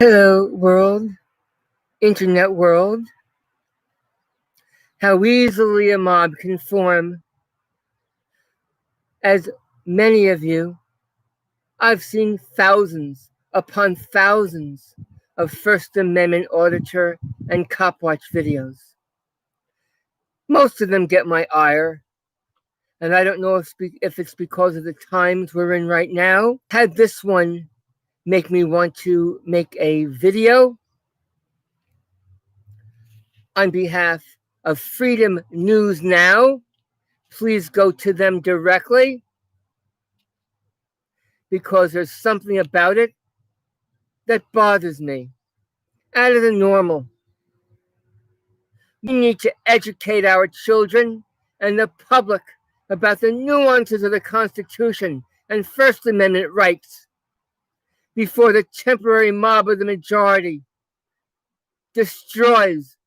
Hello, world, internet world. How easily a mob can form. As many of you, I've seen thousands upon thousands of First Amendment auditor and cop watch videos. Most of them get my ire, and I don't know if it's because of the times we're in right now. Had this one make me want to make a video on behalf of Freedom News Now. Please go to them directly, because there's something about it that bothers me out of the normal. We need to educate our children and the public about the nuances of the Constitution and First Amendment rights before the temporary mob of the majority destroys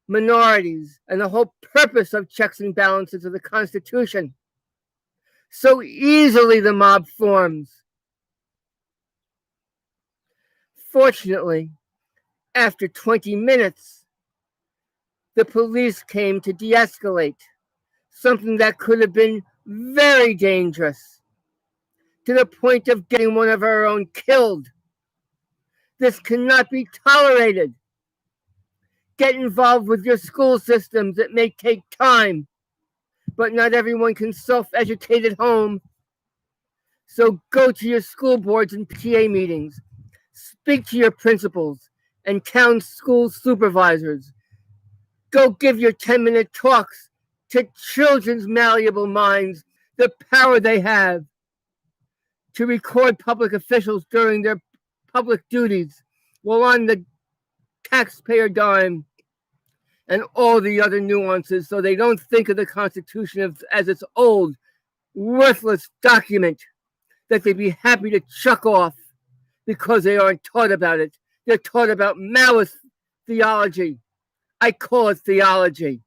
minorities and the whole purpose of checks and balances of the Constitution. So easily the mob forms. Fortunately, after 20 minutes, the police came to de-escalate, something that could have been very dangerous, to the point of getting one of our own killed. This cannot be tolerated. Get involved with your school systems. It may take time, but not everyone can self-educate at home. So go to your school boards and PTA meetings. Speak to your principals and town school supervisors. Go give your 10-minute talks to children's malleable minds, the power they have to record public officials during their public duties while on the taxpayer dime, and all the other nuances, so they don't think of the Constitution as its old, worthless document that they'd be happy to chuck off because they aren't taught about it. They're taught about Maoist theology. I call it theology.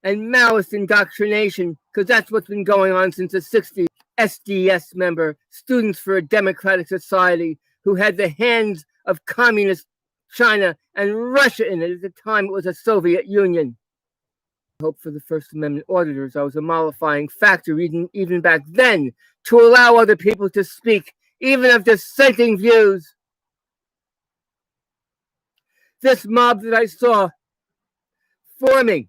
And Maoist indoctrination, because that's what's been going on since the 60s. SDS member, Students for a Democratic Society, who had the hands of communist China and Russia in it. At the time, it was a Soviet Union. Hope for the First Amendment auditors. I was a mollifying factor even back then, to allow other people to speak, even of dissenting views. This mob that I saw forming,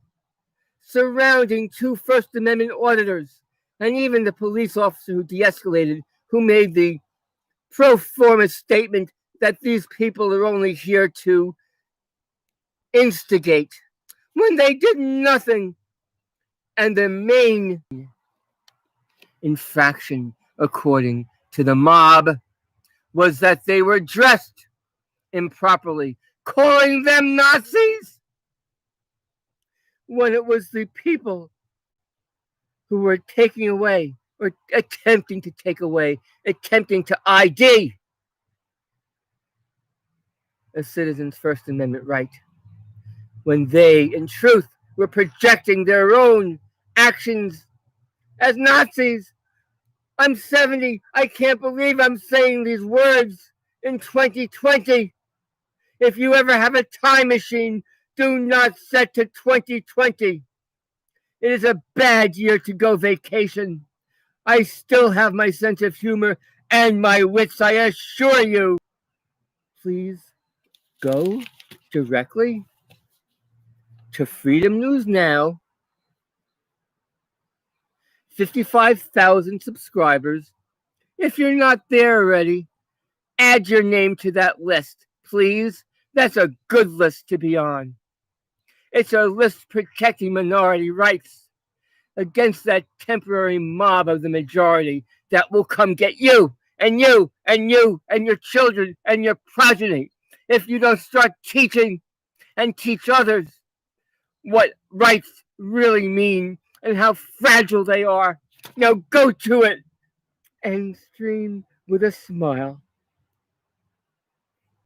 surrounding two First Amendment auditors, and even the police officer who de-escalated, who made the pro forma statement that these people are only here to instigate, when they did nothing. And the main infraction, according to the mob, was that they were dressed improperly, calling them Nazis, when it was the people who were taking away, or attempting to take away, attempting to ID a citizen's First Amendment right, when they, in truth, were projecting their own actions as Nazis. I'm 70. I can't believe I'm saying these words in 2020. If you ever have a time machine, do not set to 2020. It is a bad year to go vacation. I still have my sense of humor and my wits, I assure you. Please go directly to Freedom News Now. 55,000 subscribers. If you're not there already, add your name to that list, please. That's a good list to be on. It's a list protecting minority rights against that temporary mob of the majority that will come get you and you and you and your children and your progeny if you don't start teaching and teach others what rights really mean and how fragile they are. Now go to it and stream with a smile.